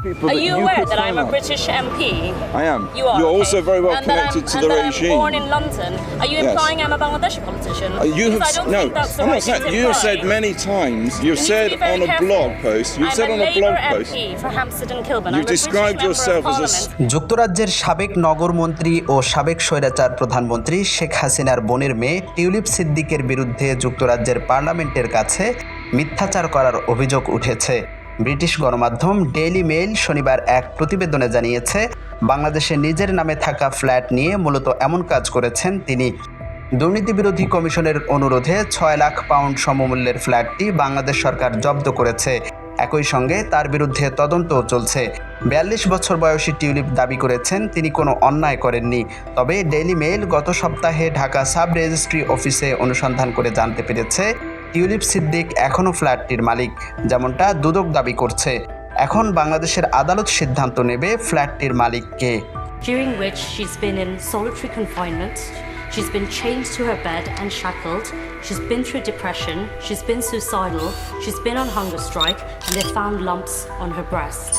people Are that you you aware could that I'm find a out. British MP? I am. You are. You're okay. also very well And that connected to and the that regime. I'm born in London. Are you Yes. implying I'm a Bangladeshi politician? You have Because I don't no. think that's the I'm right not saying. thing to You have imply. said many times. You've You need said to be very on a careful. blog post. You've I'm said a on a Labour blog post. MP for Hampstead and Kilburn. You've I'm a British described member yourself of as a Parliament. যুক্তরাজ্যের সাবেক নগরমন্ত্রী ও সাবেক স্বৈরাচার প্রধানমন্ত্রী শেখ হাসিনার বোনের মেয়ে tulip সিদ্দিকের বিরুদ্ধে যুক্তরাজ্যের পার্লামেন্টের কাছে মিথ্যাচার করার অভিযোগ উঠেছে। ব্রিটিশ গণমাধ্যম ডেইলি মেইল শনিবার এক প্রতিবেদনে জানিয়েছে, বাংলাদেশে নিজের নামে থাকা ফ্ল্যাট নিয়ে মূলত এমন কাজ করেছেন তিনি। দুর্নীতিবিরোধী কমিশনের অনুরোধে ৬ লাখ পাউন্ড সমমূল্যের ফ্ল্যাটটি বাংলাদেশ সরকার জব্দ করেছে। একই সঙ্গে তার বিরুদ্ধে তদন্তও চলছে। ৪২ বছর বয়সী টিউলিপ দাবি করেছেন তিনি কোনো অন্যায় করেননি। তবে ডেইলি মেইল গত সপ্তাহে ঢাকা সাব রেজিস্ট্রি অফিসে অনুসন্ধান করে জানতে পেরেছে টিউলিপ সিদ্দিক এখনও ফ্ল্যাটটির মালিক, যেমনটা দুদক দাবি করছে। এখন বাংলাদেশের আদালত সিদ্ধান্ত নেবে ফ্ল্যাটটির মালিক কে। During which she's been in solitary confinement, she's been chained to her bed and shackled, she's been through depression, she's been suicidal, she's been on hunger strike, and they found lumps on her breast.